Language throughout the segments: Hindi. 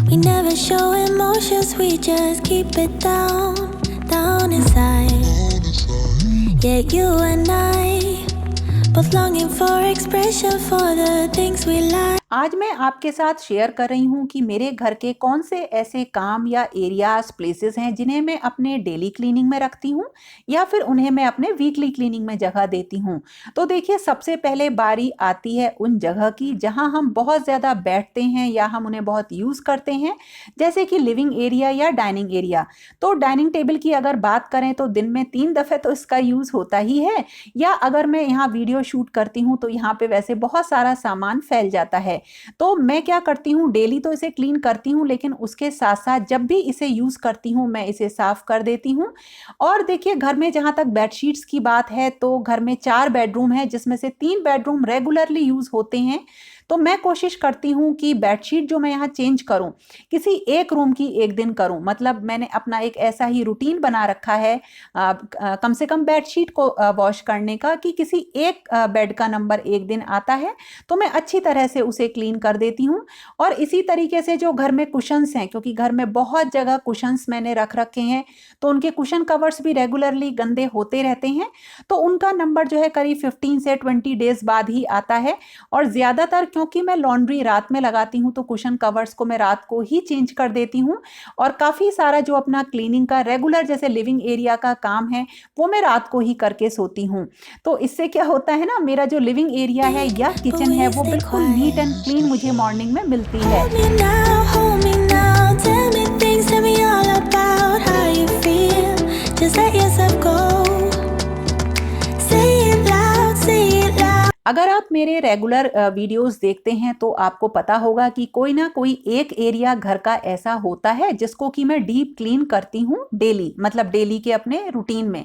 We never show emotions, we just keep it down inside. Yeah, you and I, both longing for expression for the things we like. आज मैं आपके साथ शेयर कर रही हूँ कि मेरे घर के कौन से ऐसे काम या एरियाज प्लेसेस हैं जिन्हें मैं अपने डेली क्लीनिंग में रखती हूँ या फिर उन्हें मैं अपने वीकली क्लीनिंग में जगह देती हूँ। तो देखिए, सबसे पहले बारी आती है उन जगह की जहाँ हम बहुत ज़्यादा बैठते हैं या हम उन्हें बहुत यूज़ करते हैं, जैसे कि लिविंग एरिया या डाइनिंग एरिया। तो डाइनिंग टेबल की अगर बात करें तो दिन में 3 दफ़े तो इसका यूज़ होता ही है, या अगर मैं यहाँ वीडियो शूट करती हूँ तो यहाँ पे वैसे बहुत सारा सामान फैल जाता है। तो मैं क्या करती हूँ, डेली तो इसे क्लीन करती हूँ, लेकिन उसके साथ साथ जब भी इसे यूज़ करती हूँ मैं इसे साफ कर देती हूँ। और देखिए, घर में जहाँ तक बेडशीट्स की बात है तो घर में 4 बेडरूम है, जिसमें से 3 बेडरूम रेगुलरली यूज़ होते हैं। तो मैं कोशिश करती हूँ कि बेडशीट जो मैं यहाँ चेंज करूँ, किसी एक रूम की एक दिन करूँ। मतलब मैंने अपना एक ऐसा ही रूटीन बना रखा है कम से कम बेडशीट को वॉश करने का, कि किसी एक बेड का नंबर एक दिन आता है तो मैं अच्छी तरह से उसे क्लीन कर देती हूँ। और इसी तरीके से जो घर में कुशन्स हैं, क्योंकि घर में बहुत जगह कुशन्स मैंने रख रखे हैं, तो उनके कुशन कवर्स भी रेगुलरली गंदे होते रहते हैं, तो उनका नंबर जो है करीब 15 से 20 डेज बाद ही आता है। और ज़्यादातर क्योंकि मैं लॉन्ड्री रात में लगाती हूँ तो कुशन कवर्स को मैं रात को ही चेंज कर देती हूँ। और काफ़ी सारा जो अपना क्लीनिंग का रेगुलर जैसे लिविंग एरिया का काम है वो मैं रात को ही करके सोती हूँ। तो इससे क्या होता है ना, मेरा जो लिविंग एरिया है या किचन है वो बिल्कुल नीट एंड क्लीन मुझे मॉर्निंग में मिलती है। Hold me now, tell me things, tell me all about how you feel. Just let yourself go. Say it loud, say it loud. अगर आप मेरे रेगुलर वीडियोस देखते हैं तो आपको पता होगा कि कोई ना कोई एक एरिया घर का ऐसा होता है जिसको कि मैं डीप क्लीन करती हूँ डेली, मतलब डेली के अपने रूटीन में।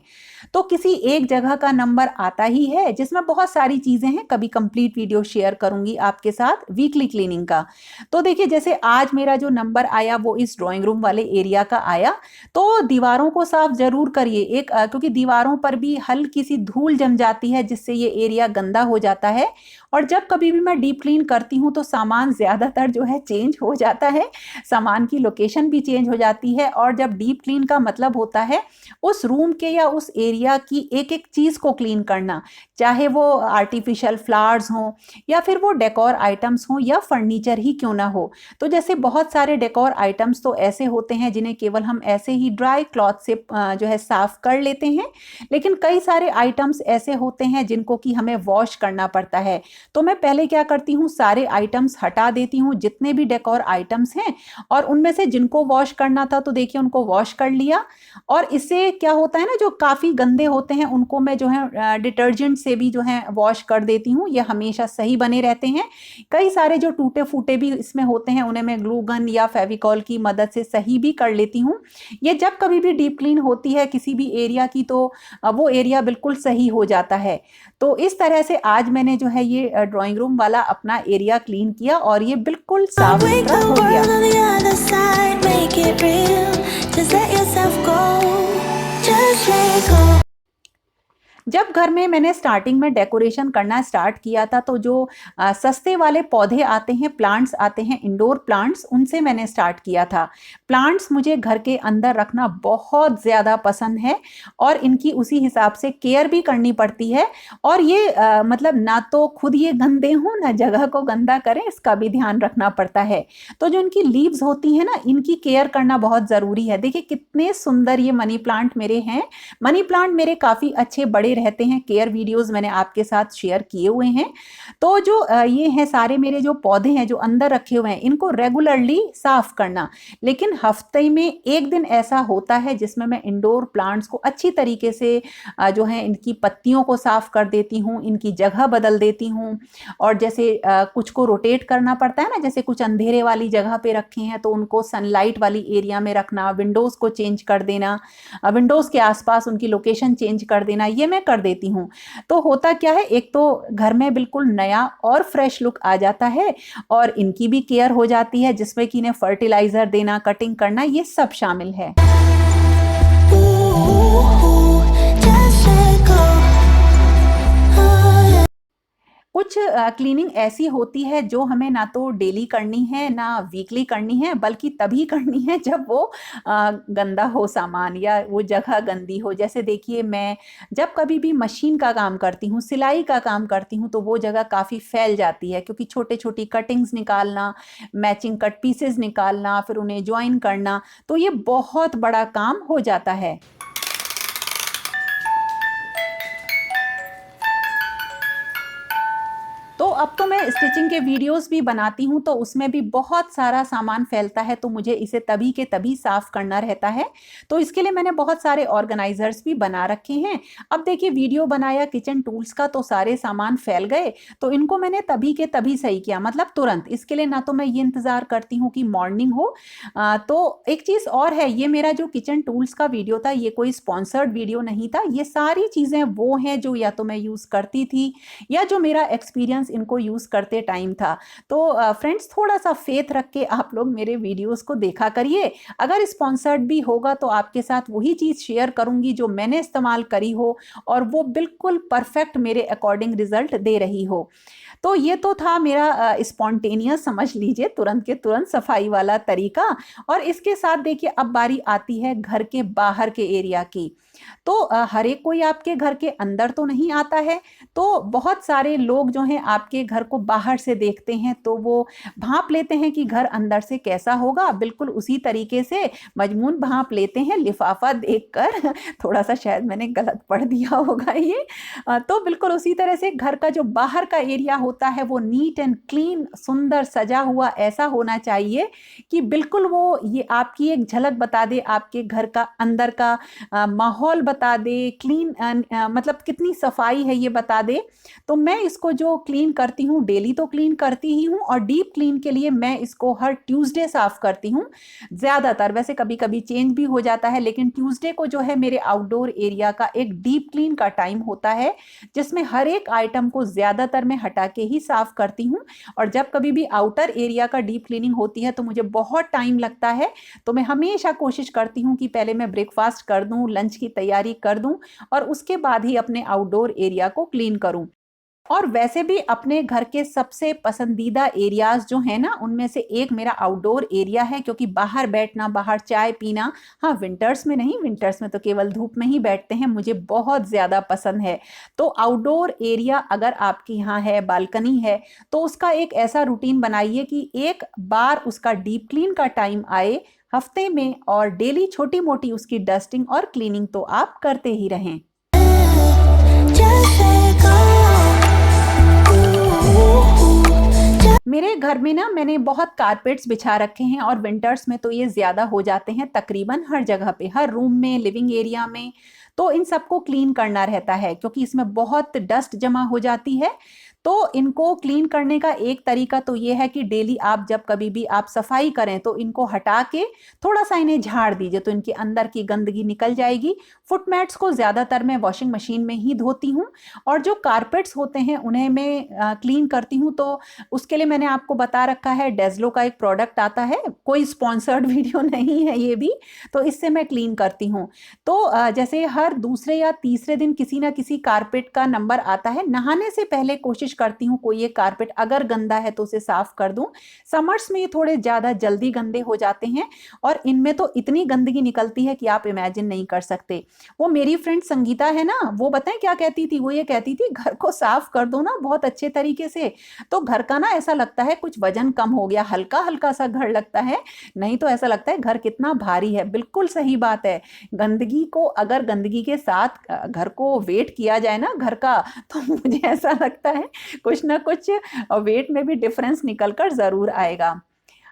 तो किसी एक जगह का नंबर आता ही है जिसमें बहुत सारी चीज़ें हैं। कभी कंप्लीट वीडियो शेयर करूंगी आपके साथ वीकली क्लीनिंग का। तो देखिए, जैसे आज मेरा जो नंबर आया वो इस ड्राइंग रूम वाले एरिया का आया। तो दीवारों को साफ जरूर करिए क्योंकि दीवारों पर भी हल्की सी धूल जम जाती है जिससे ये एरिया गंदा हो जाता है। और जब कभी भी मैं डीप क्लीन करती हूँ तो सामान ज़्यादातर जो है चेंज हो जाता है, सामान की लोकेशन भी चेंज हो जाती है। और जब डीप क्लीन का मतलब होता है उस रूम के या उस एरिया की एक एक चीज़ को क्लीन करना, चाहे वो आर्टिफिशियल फ्लावर्स हों या फिर वो डेकोर आइटम्स हों या फर्नीचर ही क्यों ना हो। तो जैसे बहुत सारे डेकोर आइटम्स तो ऐसे होते हैं जिन्हें केवल हम ऐसे ही ड्राई क्लॉथ से जो है साफ कर लेते हैं, लेकिन कई सारे आइटम्स ऐसे होते हैं जिनको कि हमें वॉश करना पड़ता है। तो मैं पहले क्या करती हूँ, सारे आइटम्स हटा देती हूँ जितने भी डेकोर आइटम्स हैं, और उनमें से जिनको वॉश करना था तो देखिए उनको वॉश कर लिया। और इससे क्या होता है ना, जो काफ़ी गंदे होते हैं उनको मैं जो है डिटर्जेंट से भी जो है वॉश कर देती हूँ, ये हमेशा सही बने रहते हैं। कई सारे जो टूटे फूटे भी इसमें होते हैं उन्हें मैं ग्लू गन या फेविकॉल की मदद से सही भी कर लेती हूँ। ये जब कभी भी डीप क्लीन होती है किसी भी एरिया की तो वो एरिया बिल्कुल सही हो जाता है। तो इस तरह से आज मैंने जो है ये ड्राइंग रूम वाला अपना एरिया क्लीन किया और ये बिल्कुल साफ Break सुथरा the हो world गया। on the other side, make it real. Just let yourself go. Just let go. जब घर में मैंने स्टार्टिंग में डेकोरेशन करना स्टार्ट किया था तो जो सस्ते वाले पौधे आते हैं, प्लांट्स आते हैं, इंडोर प्लांट्स, उनसे मैंने स्टार्ट किया था। प्लांट्स मुझे घर के अंदर रखना बहुत ज़्यादा पसंद है और इनकी उसी हिसाब से केयर भी करनी पड़ती है। और ये मतलब ना तो खुद ये गंदे हों ना जगह को गंदा करें, इसका भी ध्यान रखना पड़ता है। तो जो इनकी लीव्स होती हैं ना, इनकी केयर करना बहुत ज़रूरी है। देखिए कितने सुंदर ये मनी प्लांट मेरे हैं। मनी प्लांट मेरे काफ़ी अच्छे बड़े रहते हैं, केयर वीडियोस मैंने आपके साथ शेयर किए हुए हैं। तो जो ये हैं सारे मेरे जो पौधे हैं जो अंदर रखे हुए हैं, इनको रेगुलरली साफ करना। लेकिन हफ्ते में एक दिन ऐसा होता है जिसमें मैं इंडोर प्लांट्स को अच्छी तरीके से जो है इनकी पत्तियों को साफ कर देती हूँ, इनकी जगह बदल देती हूँ। और जैसे कुछ को रोटेट करना पड़ता है ना, जैसे कुछ अंधेरे वाली जगह पे रखे हैं तो उनको सनलाइट वाली एरिया में रखना, विंडोज़ को चेंज कर देना, विंडोज़ के आसपास उनकी लोकेशन चेंज कर देना, ये मैं कर देती हूँ। तो होता क्या है, एक तो घर में बिल्कुल नया और फ्रेश लुक आ जाता है और इनकी भी केयर हो जाती है जिसमें कि इन्हें फर्टिलाइजर देना, कटिंग करना, ये सब शामिल है। Just let go. Oh, yeah. कुछ क्लीनिंग ऐसी होती है जो हमें ना तो डेली करनी है ना वीकली करनी है, बल्कि तभी करनी है जब वो गंदा हो सामान या वो जगह गंदी हो। जैसे देखिए, मैं जब कभी भी मशीन का काम करती हूँ, सिलाई का काम करती हूँ, तो वो जगह काफ़ी फैल जाती है, क्योंकि छोटे छोटी कटिंग्स निकालना, मैचिंग कट पीसेस निकालना, फिर उन्हें ज्वाइन करना, तो ये बहुत बड़ा काम हो जाता है। तो अब तो मैं स्टिचिंग के वीडियोस भी बनाती हूँ, तो उसमें भी बहुत सारा सामान फैलता है, तो मुझे इसे तभी के तभी साफ करना रहता है। तो इसके लिए मैंने बहुत सारे ऑर्गेनाइजर्स भी बना रखे हैं। अब देखिए, वीडियो बनाया किचन टूल्स का, तो सारे सामान फैल गए, तो इनको मैंने तभी के तभी सही किया, मतलब तुरंत। इसके लिए ना तो मैं ये इंतजार करती हूँ कि मॉर्निंग हो। तो एक चीज़ और है, ये मेरा जो किचन टूल्स का वीडियो था, ये कोई स्पॉन्सर्ड वीडियो नहीं था। ये सारी चीज़ें वो हैं जो या तो मैं यूज़ करती थी या जो मेरा एक्सपीरियंस इनको यूज़ करते टाइम था। तो फ्रेंड्स, थोड़ा सा फेथ रख के आप लोग मेरे वीडियोस को देखा करिए। अगर स्पॉन्सर्ड भी होगा तो आपके साथ वही चीज़ शेयर करूंगी जो मैंने इस्तेमाल करी हो और वो बिल्कुल परफेक्ट मेरे अकॉर्डिंग रिजल्ट दे रही हो। तो ये तो था मेरा स्पॉन्टेनियस, समझ लीजिए, तुरंत के तुरंत सफाई वाला तरीका। और इसके साथ देखिए, अब बारी आती है घर के बाहर के एरिया की। तो हर एक कोई आपके घर के अंदर तो नहीं आता है, तो बहुत सारे लोग जो हैं आपके घर को बाहर से देखते हैं, तो वो भांप लेते हैं कि घर अंदर से कैसा होगा। बिल्कुल उसी तरीके से मजमून भांप लेते हैं लिफाफा देखकर। थोड़ा सा शायद मैंने गलत पढ़ दिया होगा ये। तो बिल्कुल उसी तरह से घर का जो बाहर का एरिया होता है वो नीट एंड क्लीन, सुंदर सजा हुआ ऐसा होना चाहिए कि बिल्कुल वो ये आपकी एक झलक बता दे, आपके घर का अंदर का माहौल बता दे, क्लीन मतलब कितनी सफाई है ये बता दे। तो मैं इसको जो क्लीन करती हूँ, डेली तो क्लीन करती ही हूँ, और डीप क्लीन के लिए मैं इसको हर ट्यूसडे साफ करती हूँ ज़्यादातर। वैसे कभी कभी चेंज भी हो जाता है, लेकिन ट्यूसडे को जो है मेरे आउटडोर एरिया का एक डीप क्लीन का टाइम होता है, जिसमें हर एक आइटम को ज़्यादातर मैं हटा के ही साफ करती हूँ। और जब कभी भी आउटर एरिया का डीप क्लीनिंग होती है तो मुझे बहुत टाइम लगता है, तो मैं हमेशा कोशिश करती हूँ कि पहले मैं ब्रेकफास्ट कर दूँ, लंच की तैयारी कर दूं, और उसके बाद ही अपने आउटडोर एरिया को क्लीन करूं। और वैसे भी अपने घर के सबसे पसंदीदा एरियाज जो है ना, उनमें से एक मेरा आउटडोर एरिया है, क्योंकि बाहर बैठना, बाहर चाय पीना, हाँ विंटर्स में नहीं, विंटर्स में तो केवल धूप में ही बैठते हैं, मुझे बहुत ज़्यादा पसंद है। तो आउटडोर एरिया अगर आपके यहाँ है, बालकनी है, तो उसका एक ऐसा रूटीन बनाइए कि एक बार उसका डीप क्लीन का टाइम आए हफ्ते में, और डेली छोटी मोटी उसकी डस्टिंग और क्लीनिंग तो आप करते ही रहें। मेरे घर में ना मैंने बहुत कारपेट्स बिछा रखे हैं, और विंटर्स में तो ये ज़्यादा हो जाते हैं, तकरीबन हर जगह पे, हर रूम में, लिविंग एरिया में। तो इन सबको क्लीन करना रहता है, क्योंकि इसमें बहुत डस्ट जमा हो जाती है। तो इनको क्लीन करने का एक तरीका तो ये है कि डेली आप जब कभी भी आप सफाई करें तो इनको हटा के थोड़ा सा इन्हें झाड़ दीजिए, तो इनके अंदर की गंदगी निकल जाएगी। फुट मैट्स को ज़्यादातर मैं वॉशिंग मशीन में ही धोती हूँ, और जो कारपेट्स होते हैं उन्हें मैं क्लीन करती हूँ। तो उसके लिए मैंने आपको बता रखा है, डेजलो का एक प्रोडक्ट आता है, कोई स्पॉन्सर्ड वीडियो नहीं है ये भी, तो इससे मैं क्लीन करती हूँ। तो जैसे हर दूसरे या तीसरे दिन किसी ना किसी कारपेट का नंबर आता है, नहाने से पहले कोशिश करती हूँ कोई एक कारपेट अगर गंदा है तो उसे साफ कर दूं। समर्स में ये थोड़े ज़्यादा जल्दी गंदे हो जाते हैं, और इनमें तो इतनी गंदगी निकलती है कि आप इमेजिन नहीं कर सकते। वो मेरी फ्रेंड संगीता है ना, वो बताएं क्या कहती थी, वो ये कहती थी घर को साफ कर दो ना बहुत अच्छे तरीके से, तो घर का ना ऐसा लगता है कुछ वजन कम हो गया, हल्का हल्का सा घर लगता है, नहीं तो ऐसा लगता है घर कितना भारी है। बिल्कुल सही बात है, गंदगी को, अगर गंदगी के साथ घर को वेट किया जाए ना घर का, तो मुझे ऐसा लगता है कुछ ना कुछ वेट में भी डिफरेंस निकलकर जरूर आएगा।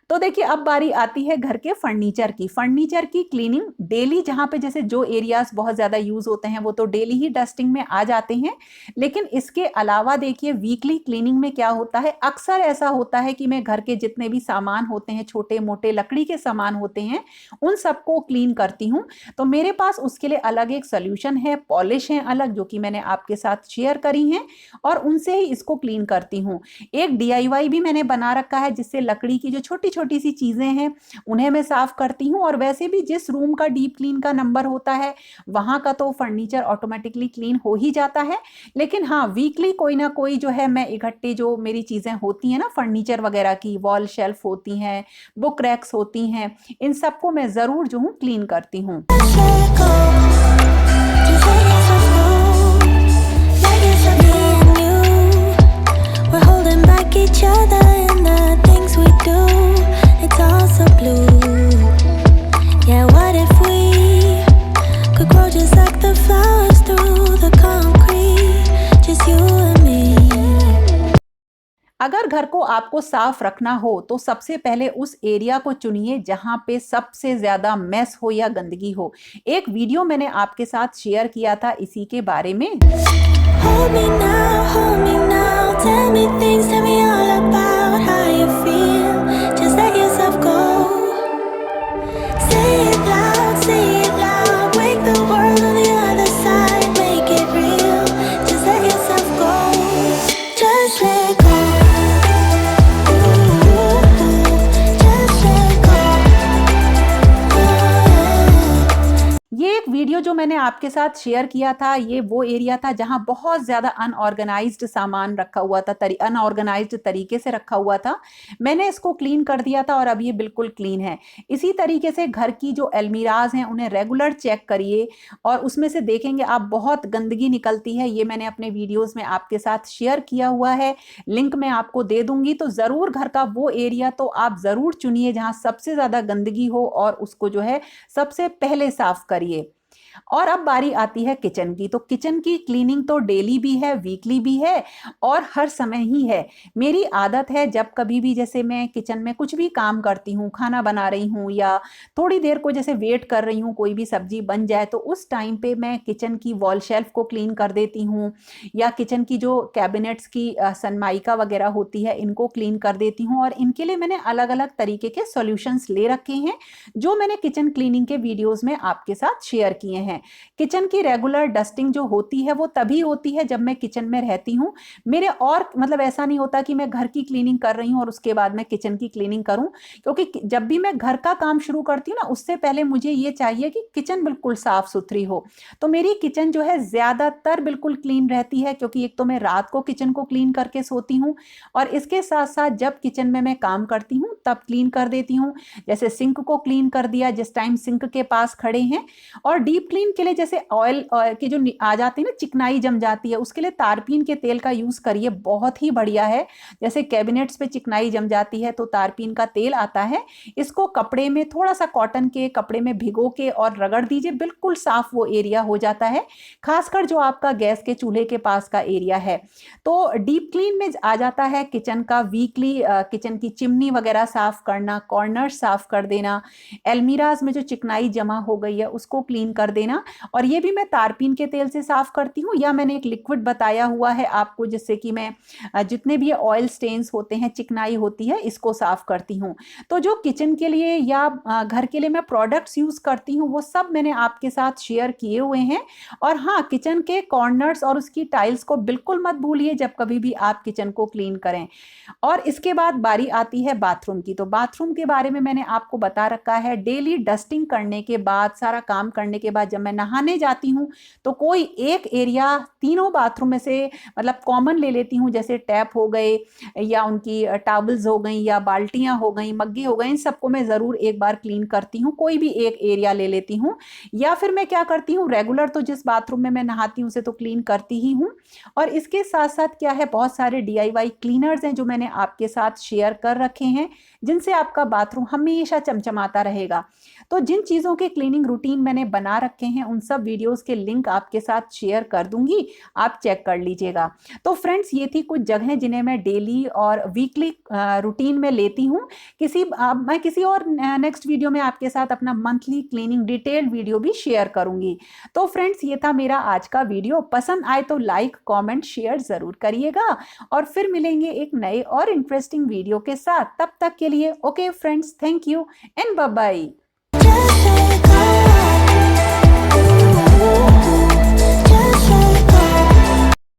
तो देखिए, अब बारी आती है घर के फर्नीचर की। फर्नीचर की क्लीनिंग डेली, जहाँ पे जैसे जो एरियाज बहुत ज़्यादा यूज़ होते हैं वो तो डेली ही डस्टिंग में आ जाते हैं, लेकिन इसके अलावा देखिए वीकली क्लीनिंग में क्या होता है, अक्सर ऐसा होता है कि मैं घर के जितने भी सामान होते हैं, छोटे मोटे लकड़ी के सामान होते हैं, उन सबको क्लीन करती हूँ। तो मेरे पास उसके लिए अलग एक सोल्यूशन है, पॉलिश है अलग, जो कि मैंने आपके साथ शेयर करी हैं, और उनसे ही इसको क्लीन करती हूँ। एक DIY भी मैंने बना रखा है, जिससे लकड़ी की जो छोटी छोटी सी चीज़ें हैं उन्हें मैं साफ़ करती हूँ। और वैसे भी जिस रूम का डीप क्लीन का नंबर होता है वहाँ का तो फर्नीचर ऑटोमेटिकली क्लीन हो ही जाता है। लेकिन हाँ, वीकली कोई ना कोई जो है मैं इकट्ठे जो मेरी चीज़ें होती हैं ना फर्नीचर वगैरह की, वॉल शेल्फ होती हैं, बुक रैक्स होती हैं, इन सबको मैं ज़रूर जो हूँ क्लीन करती हूँ। Just let go. Just let yourself go. Let yourself be and you. We're holding back each other in the things we do. It's all so blue. Yeah, what if we could grow just like the flowers through the concrete? Just you and me. अगर घर को आपको साफ रखना हो तो सबसे पहले उस एरिया को चुनिए जहां पे सबसे ज्यादा मेस हो या गंदगी हो। एक वीडियो मैंने आपके साथ शेयर किया था इसी के बारे में। Hold me now, tell me things, tell me all about how you feel. Just let yourself go. Say it loud, wake the world on the other side, make it real. Just let yourself go, just let go. Just let go. ये एक वीडियो जो मैंने आपके साथ शेयर किया था, ये वो एरिया था जहां बहुत ज़्यादा अनऑर्गेनाइज्ड सामान रखा हुआ था, अनऑर्गेनाइज्ड तरीके से रखा हुआ था। मैंने इसको क्लीन कर दिया था और अब ये बिल्कुल क्लीन है। इसी तरीके से घर की जो अलमीराज हैं उन्हें रेगुलर चेक करिए और उसमें से देखेंगे आप बहुत गंदगी निकलती है। ये मैंने अपने वीडियोज़ में आपके साथ शेयर किया हुआ है, लिंक मैं आपको दे दूंगी। तो ज़रूर घर का वो एरिया तो आप ज़रूर चुनिए जहाँ सबसे ज़्यादा गंदगी हो और उसको जो है सबसे पहले साफ करिए। और अब बारी आती है किचन की। तो किचन की क्लीनिंग तो डेली भी है, वीकली भी है और हर समय ही है। मेरी आदत है जब कभी भी जैसे मैं किचन में कुछ भी काम करती हूँ, खाना बना रही हूँ या थोड़ी देर को जैसे वेट कर रही हूँ कोई भी सब्जी बन जाए, तो उस टाइम पे मैं किचन की वॉल शेल्फ को क्लीन कर देती हूँ या किचन की जो कैबिनेट्स की सनमाइका वगैरह होती है इनको क्लीन कर देती हूँ। और इनके लिए मैंने अलग अलग तरीके के सॉल्यूशंस ले रखे हैं जो मैंने किचन क्लीनिंग के वीडियोज़ में आपके साथ शेयर किए हैं। किचन की रेगुलर डस्टिंग जो होती है वो तभी होती है जब मैं किचन में रहती हूँ। मेरे और मतलब ऐसा नहीं होता कि मैं घर की क्लीनिंग कर रही हूँ और उसके बाद मैं किचन की क्लीनिंग करूँ, क्योंकि जब भी मैं घर का काम शुरू करती हूँ ना उससे पहले मुझे ये चाहिए कि किचन बिल्कुल साफ सुथरी हो। तो मेरी किचन जो है ज़्यादातर बिल्कुल क्लीन रहती है, क्योंकि एक तो मैं रात को किचन को क्लीन करके सोती हूँ और इसके साथ साथ जब किचन में मैं काम करती हूँ तब क्लीन कर देती हूँ। जैसे सिंक को क्लीन कर दिया जिस टाइम सिंक के पास खड़े हैं। और डीप क्लीन के लिए जैसे ऑयल की जो आ जाती है ना, चिकनाई जम जाती है, उसके लिए तारपीन के तेल का यूज़ करिए, बहुत ही बढ़िया है। जैसे कैबिनेट्स पे चिकनाई जम जाती है तो तारपीन का तेल आता है, इसको कपड़े में थोड़ा सा कॉटन के कपड़े में भिगो के और रगड़ दीजिए, बिल्कुल साफ वो एरिया हो जाता है, खासकर जो आपका गैस के चूल्हे के पास का एरिया है। तो डीप क्लीन में आ जाता है किचन का वीकली किचन की चिमनी वगैरह साफ करना, कॉर्नर साफ कर देना, अलमीराज में जो चिकनाई जमा हो गई है उसको क्लीन कर देना। और ये भी मैं तारपीन के तेल से साफ करती हूँ या मैंने एक लिक्विड बताया हुआ है आपको जिससे कि मैं जितने भी ऑयल स्टेन्स होते हैं, चिकनाई होती है, इसको साफ करती हूँ। तो जो किचन के लिए या घर के लिए मैं प्रोडक्ट्स यूज करती हूँ वो सब मैंने आपके साथ शेयर किए हुए हैं। और हाँ, किचन के कॉर्नर्स और उसकी टाइल्स को बिल्कुल मत भूलिए जब कभी भी आप किचन को क्लीन करें। और इसके बाद बारी आती है बाथरूम की। तो बाथरूम के बारे में मैंने आपको बता रखा है, डेली डस्टिंग करने के बाद, सारा काम करने के बाद जब मैं नहाने जाती हूँ तो कोई एक एरिया तीनों बाथरूम में से मतलब कॉमन ले लेती हूँ, जैसे टैप हो गए या उनकी टॉवल्स हो गई या बाल्टियाँ हो गई, मग्गे हो गए, इन सबको मैं ज़रूर एक बार क्लीन करती हूँ। कोई भी एक एरिया ले लेती हूँ या फिर मैं क्या करती हूँ, रेगुलर तो जिस बाथरूम में मैं नहाती हूँ उसे तो क्लीन करती ही हूँ। और इसके साथ साथ क्या है, बहुत सारे DIY क्लीनर्स हैं जो मैंने आपके साथ शेयर कर रखे हैं जिनसे आपका बाथरूम हमेशा चमचमाता रहेगा। तो जिन चीज़ों के क्लीनिंग रूटीन मैंने बना रखे हैं उन सब वीडियोस के लिंक आपके साथ शेयर कर दूंगी, आप चेक कर लीजिएगा। तो फ्रेंड्स, ये थी कुछ जगहें जिन्हें मैं डेली और वीकली रूटीन में लेती हूँ। मैं किसी और नेक्स्ट वीडियो में आपके साथ अपना मंथली क्लीनिंग डिटेल्ड वीडियो भी शेयर करूंगी। तो फ्रेंड्स, ये था मेरा आज का वीडियो। पसंद आए तो लाइक, कॉमेंट, शेयर ज़रूर करिएगा और फिर मिलेंगे एक नए और इंटरेस्टिंग वीडियो के साथ। तब तक के लिए okay friends, thank you and bye bye. Just let go.